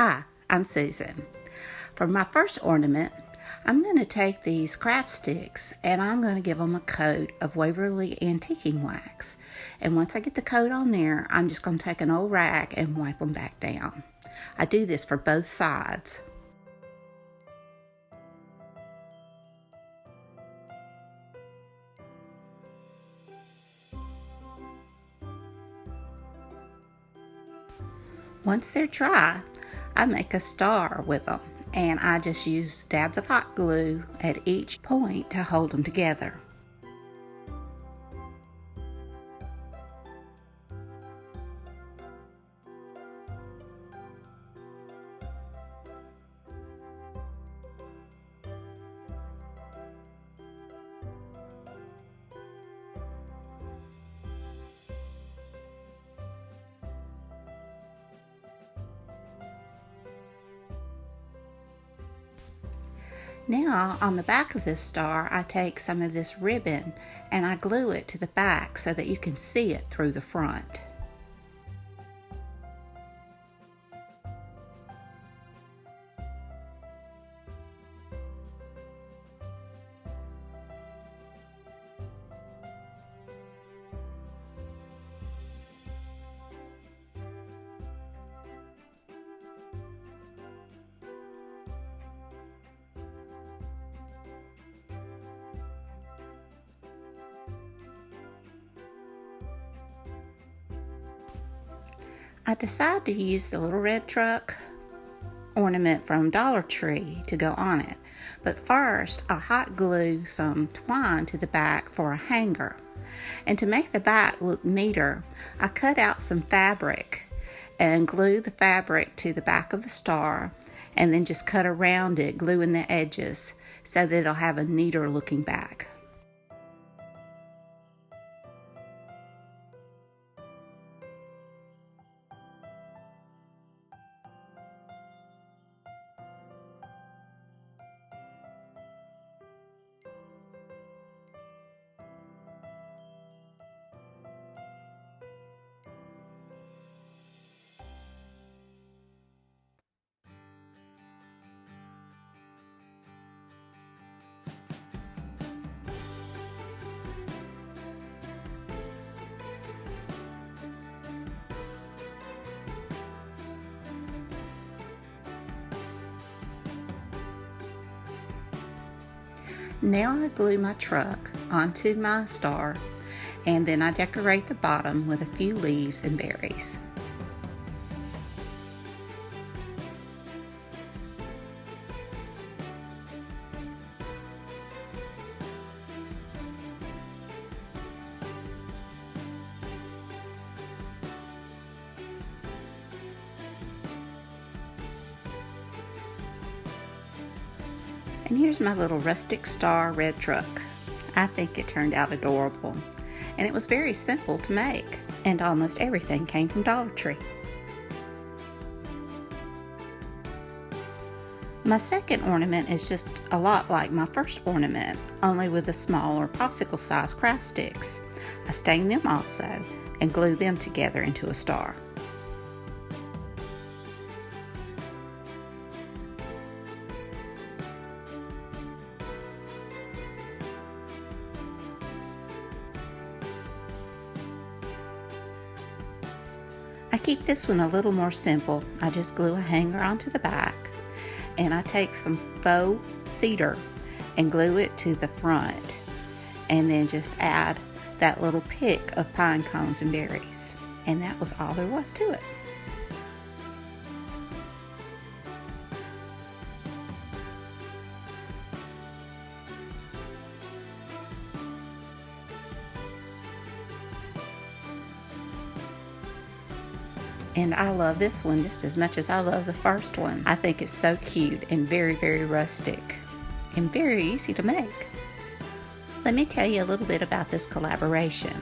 Hi, I'm Susan. For my first ornament, I'm going to take these craft sticks and I'm going to give them a coat of Waverly Antiquing Wax. And once I get the coat on there, I'm just going to take an old rag and wipe them back down. I do this for both sides. Once they're dry, I make a star with them, and I just use dabs of hot glue at each point to hold them together. Now, on the back of this star, I take some of this ribbon and I glue it to the back so that you can see it through the front. I decided to use the little red truck ornament from Dollar Tree to go on it. But first, I hot glue some twine to the back for a hanger. And to make the back look neater, I cut out some fabric and glue the fabric to the back of the star and then just cut around it, gluing the edges so that it'll have a neater looking back. Now I glue my truck onto my star, and then I decorate the bottom with a few leaves and berries. And here's my little rustic star red truck. I think it turned out adorable. And it was very simple to make. And almost everything came from Dollar Tree. My second ornament is just a lot like my first ornament, only with the smaller popsicle size craft sticks. I stain them also and glue them together into a star. I keep this one a little more simple. I just glue a hanger onto the back and I take some faux cedar and glue it to the front and then just add that little pick of pine cones and berries. And that was all there was to it. And I love this one just as much as I love the first one. I think it's so cute and very, very rustic and very easy to make. Let me tell you a little bit about this collaboration.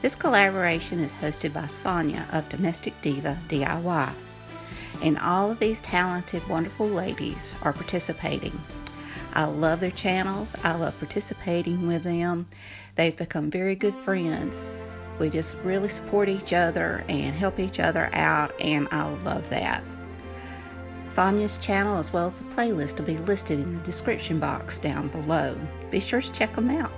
This collaboration is hosted by Sonja of Domestic Diva DIY. And all of these talented, wonderful ladies are participating. I love their channels. I love participating with them. They've become very good friends. We just really support each other and help each other out, and I love that. Sonja's channel as well as the playlist will be listed in the description box down below. Be sure to check them out.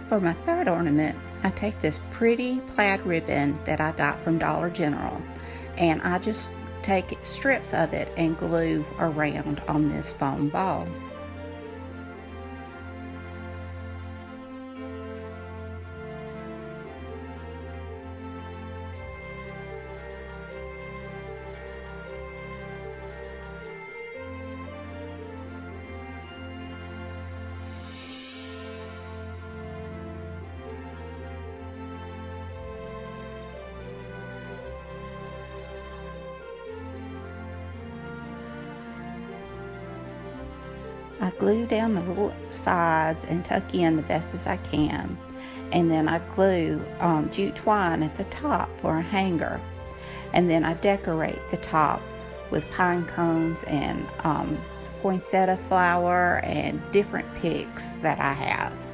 For my third ornament, I take this pretty plaid ribbon that I got from Dollar General, and I just take strips of it and glue around on this foam ball. I glue down the little sides and tuck in the best as I can, and then I glue jute twine at the top for a hanger, and then I decorate the top with pine cones and poinsettia flower and different picks that I have.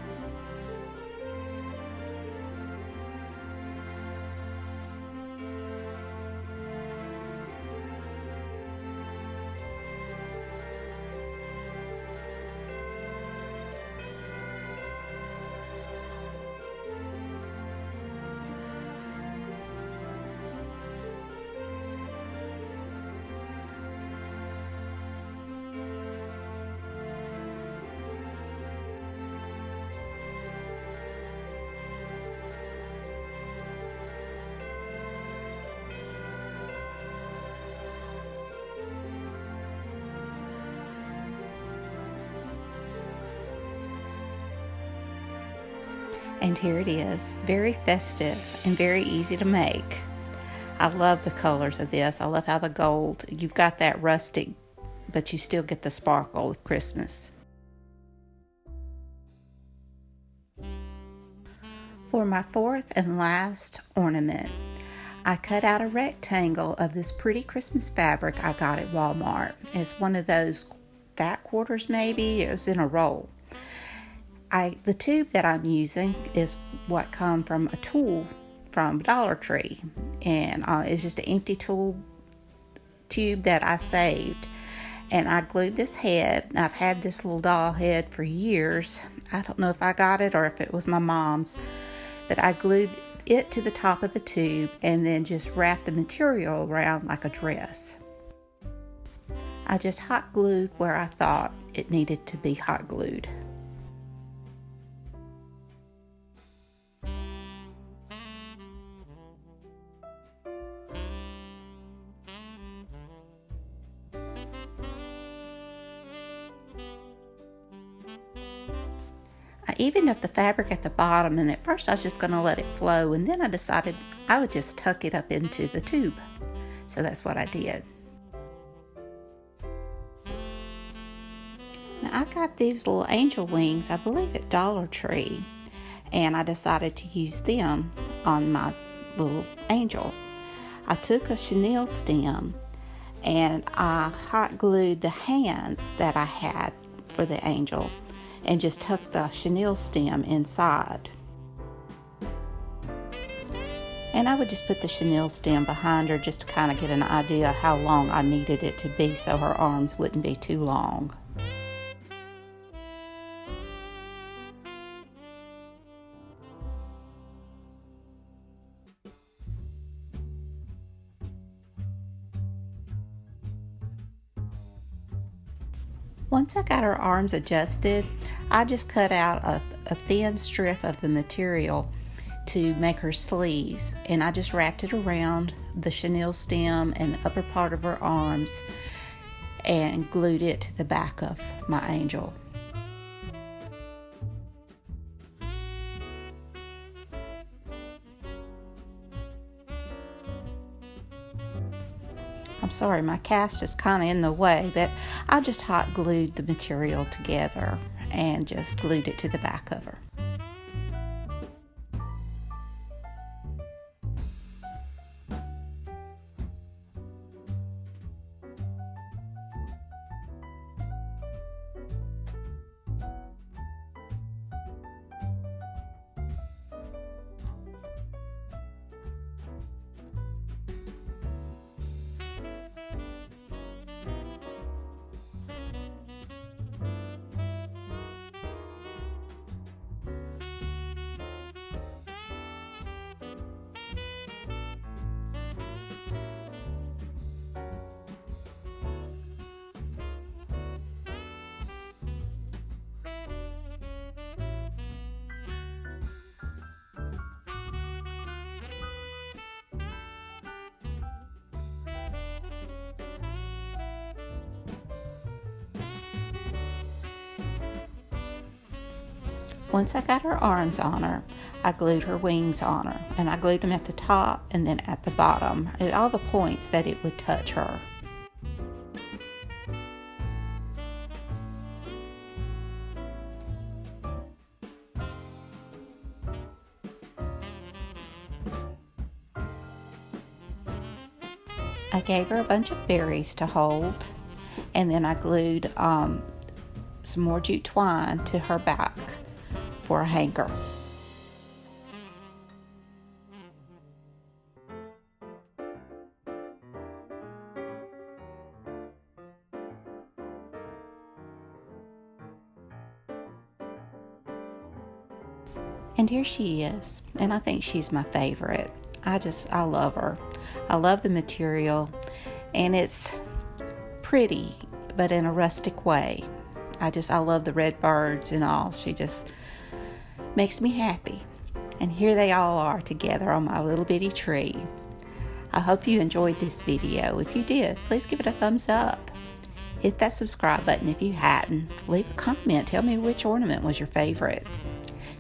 And here it is, very festive and very easy to make. I love the colors of this. I love how the gold, you've got that rustic, but you still get the sparkle of Christmas. For my fourth and last ornament, I cut out a rectangle of this pretty Christmas fabric I got at Walmart. It's one of those fat quarters maybe, it was in a roll. The tube that I'm using is what come from a tool from Dollar Tree, and it's just an empty tool tube that I saved, and I glued this head. I've had this little doll head for years. I don't know if I got it or if it was my mom's, but I glued it to the top of the tube and then just wrapped the material around like a dress. I just hot glued where I thought it needed to be hot glued. I evened up the fabric at the bottom, and at first I was just going to let it flow, and then I decided I would just tuck it up into the tube. So that's what I did. Now I got these little angel wings, I believe at Dollar Tree, and I decided to use them on my little angel. I took a chenille stem and I hot glued the hands that I had for the angel and just tucked the chenille stem inside. And I would just put the chenille stem behind her just to kind of get an idea how long I needed it to be so her arms wouldn't be too long. Once I got her arms adjusted, I just cut out a thin strip of the material to make her sleeves, and I just wrapped it around the chenille stem and the upper part of her arms and glued it to the back of my angel. I'm sorry, my cast is kind of in the way, but I just hot glued the material together and just glued it to the back of her. Once I got her arms on her, I glued her wings on her, and I glued them at the top and then at the bottom at all the points that it would touch her. I gave her a bunch of berries to hold, and then I glued some more jute twine to her back for a hanger. And here she is, and I think she's my favorite. I love her. I love the material, and it's pretty, but in a rustic way. I love the red birds and all. She just makes me happy. And here they all are together on my little bitty tree. I hope you enjoyed this video. If you did, please give it a thumbs up. Hit that subscribe button if you hadn't. Leave a comment. Tell me which ornament was your favorite.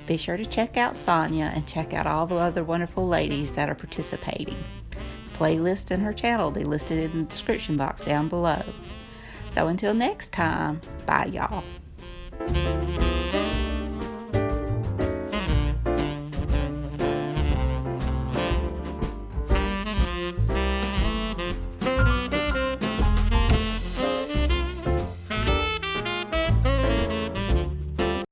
Be sure to check out Sonja and check out all the other wonderful ladies that are participating. The playlist and her channel will be listed in the description box down below. So until next time, bye y'all.